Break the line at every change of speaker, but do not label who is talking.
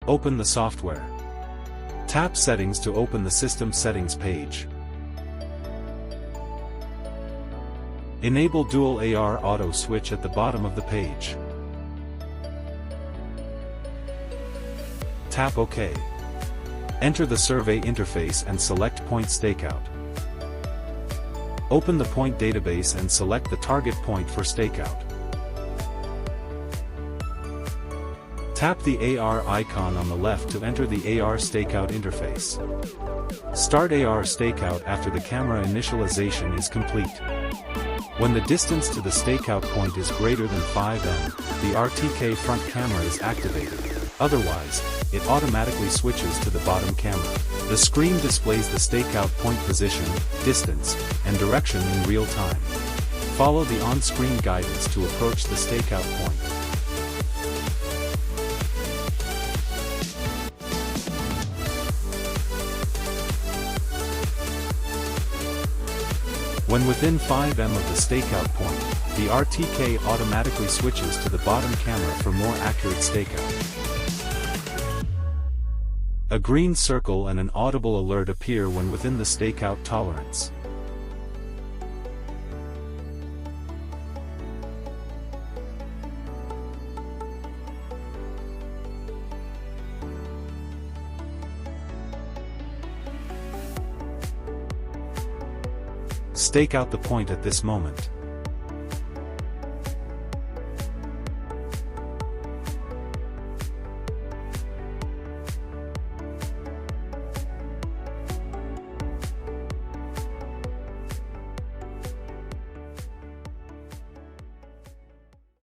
Open the software. Tap Settings to open the System Settings page. Enable Dual AR Auto Switch at the bottom of the page. Tap OK. Enter the survey interface and select Point Stakeout. Open the point database and select the target point for stakeout. Tap the AR icon on the left to enter the AR Stakeout interface. Start AR Stakeout after the camera initialization is complete. When the distance to the stakeout point is greater than 5 m, the RTK front camera is activated. Otherwise, it automatically switches to the bottom camera. The screen displays the stakeout point position, distance, and direction in real time. Follow the on-screen guidance to approach the stakeout point. When within 5 m of the stakeout point, the RTK automatically switches to the bottom camera for more accurate stakeout. A green circle and an audible alert appear when within the stakeout tolerance. Stake out the point at this moment.